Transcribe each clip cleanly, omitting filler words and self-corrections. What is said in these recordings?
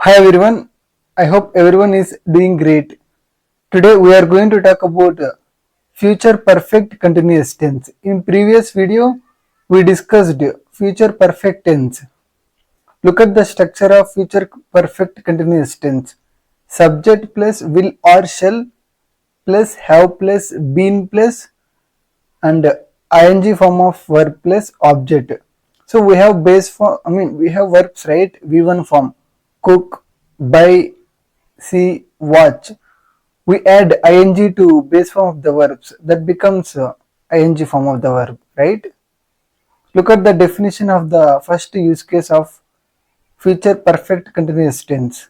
Hi everyone, I hope everyone is doing great. Today we are going to talk about future perfect continuous tense. In previous video we discussed future perfect tense. Look at the structure of future perfect continuous tense. Subject plus will or shall plus have plus been plus and ing form of verb plus object. So we have base form, we have verbs, right? V1 form, cook, buy, see, watch. We add ing to base form of the verbs. That becomes ing form of the verb, right? Look at the definition of the first use case of future perfect continuous tense.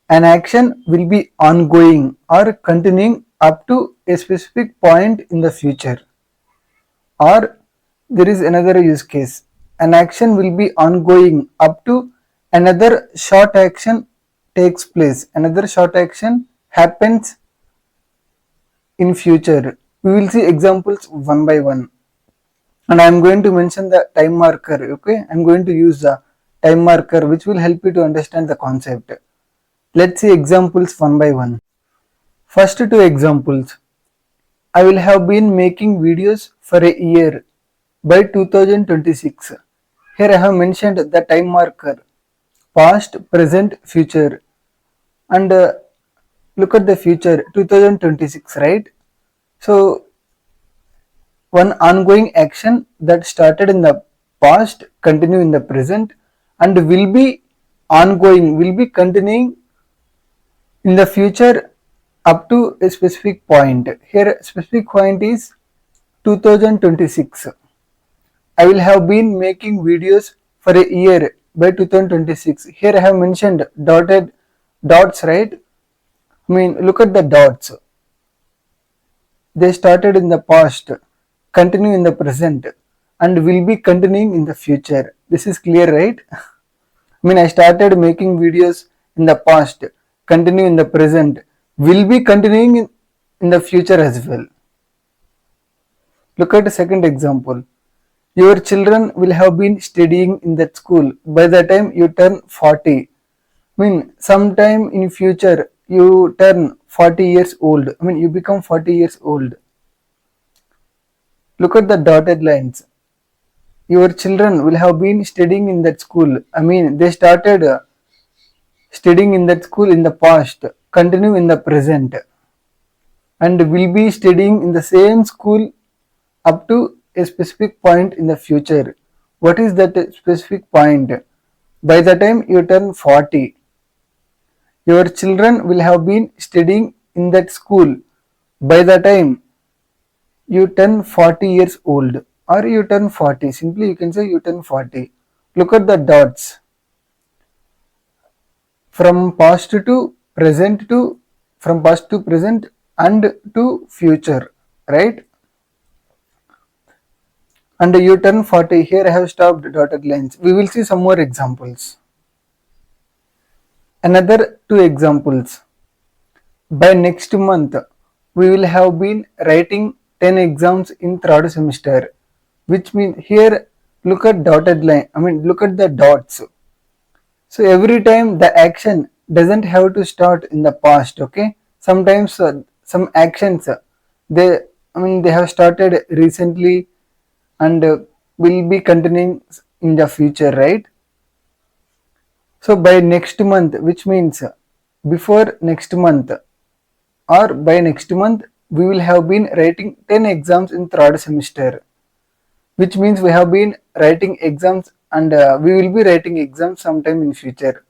An action will be ongoing or continuing up to a specific point in the future. Or there is another use case. An action will be ongoing up to another short action takes place. Another short action happens in future. We will see examples one by one. And I am going to mention the time marker. Okay, I am going to use the time marker which will help you to understand the concept. Let's see examples one by one. First two examples. I will have been making videos for a year by 2026. Here I have mentioned the time marker past, present, future, and look at the future 2026, right? So one ongoing action that started in the past continue in the present and will be ongoing, will be continuing in the future up to a specific point. Here specific point is 2026. I will have been making videos for a year by 2026. Here I have mentioned dotted dots, right? Look at the dots. They started in the past, continue in the present, and will be continuing in the future. This is clear, right? I started making videos in the past, continue in the present, will be continuing in the future as well. Look at the second example. Your children will have been studying in that school by the time you turn 40. Sometime in future you turn 40 years old. You become 40 years old. Look at the dotted lines. Your children will have been studying in that school. They started studying in that school in the past, continue in the present, and will be studying in the same school up to a specific point in the future. What is that specific point? By the time you turn 40, your children will have been studying in that school by the time you turn 40 years old or you turn 40. Simply you can say you turn 40. Look at the dots. From past to present to from past to present and to future, right? And you turn 40. Here I have stopped dotted lines. We will see some more examples. Another two examples. By next month, we will have been writing 10 exams in third semester, which means here look at dotted line. Look at the dots. So every time the action doesn't have to start in the past. Okay, sometimes some actions they they have started recently and will be continuing in the future, right? So by next month, which means before next month or by next month, we will have been writing 10 exams in third semester, which means we have been writing exams and we will be writing exams sometime in future.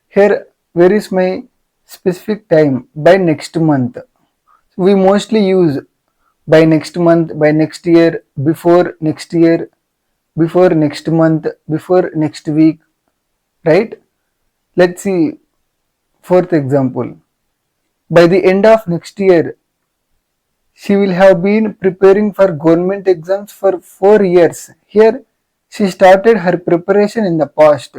Here, where is my specific time? By next month. We mostly use by next month, by next year, before next year, before next month, before next week, right? Let's see fourth example. By the end of next year, she will have been preparing for government exams for 4 years. Here, she started her preparation in the past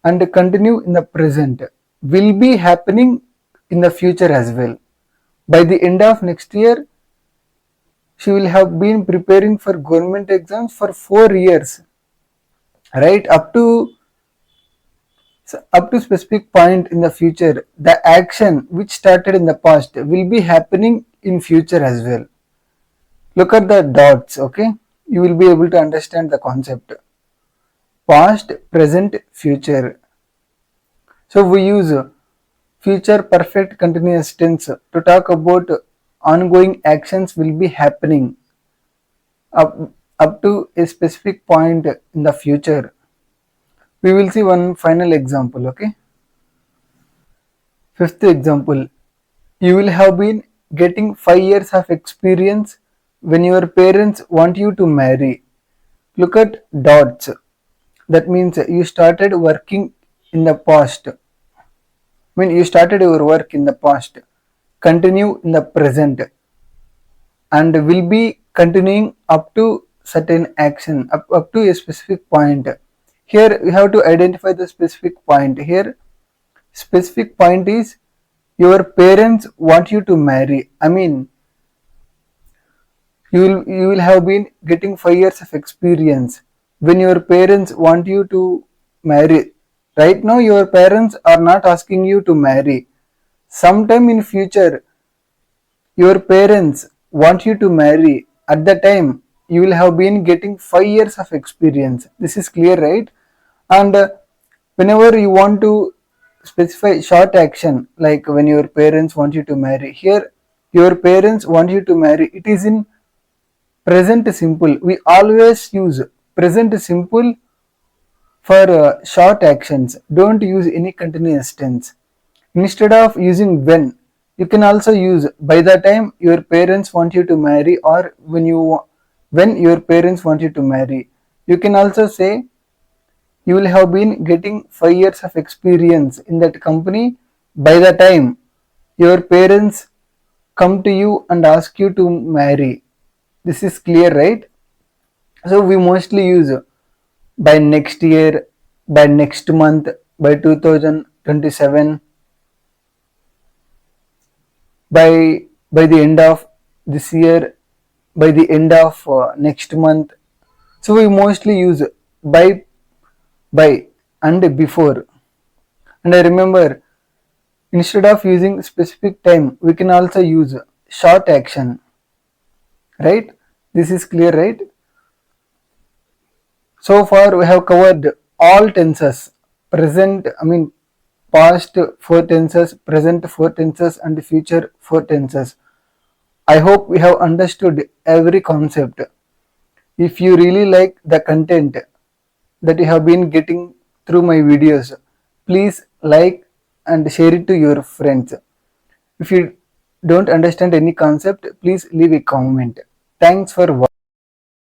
and continue in the present. Will be happening in the future as well. By the end of next year, she will have been preparing for government exams for 4 years, right? Up to So up to specific point in the future, the action which started in the past will be happening in future as well. Look at the dots, okay? You will be able to understand the concept. Past, present, future. So we use future perfect continuous tense to talk about ongoing actions will be happening up, up to a specific point in the future. We will see one final example, okay? Fifth example, you will have been getting 5 years of experience when your parents want you to marry. Look at dots. That means you started working in the past. You started your work in the past. Continue in the present and will be continuing up to certain action, up to a specific point. Here we have to identify the specific point. Here specific point is your parents want you to marry. You will have been getting 5 years of experience when your parents want you to marry. Right now your parents are not asking you to marry. Sometime in future your parents want you to marry. At the time you will have been getting 5 years of experience. This is clear, right? And whenever you want to specify short action, like when your parents want you to marry, here your parents want you to marry, it is in present simple. We always use present simple for short actions. Don't use any continuous tense. Instead of using when, you can also use by the time your parents want you to marry, or when your parents want you to marry. You can also say you will have been getting 5 years of experience in that company by the time your parents come to you and ask you to marry. This is clear, right? So we mostly use by next year, by next month, by 2027, by the end of this year, by the end of next month. So we mostly use by and before. And I remember, instead of using specific time, we can also use short action, right? This is clear, right? So far we have covered all tenses, past 4 tenses, present 4 tenses and future 4 tenses. I hope we have understood every concept. If you really like the content that you have been getting through my videos, please like and share it to your friends. If you don't understand any concept, please leave a comment. Thanks for watching.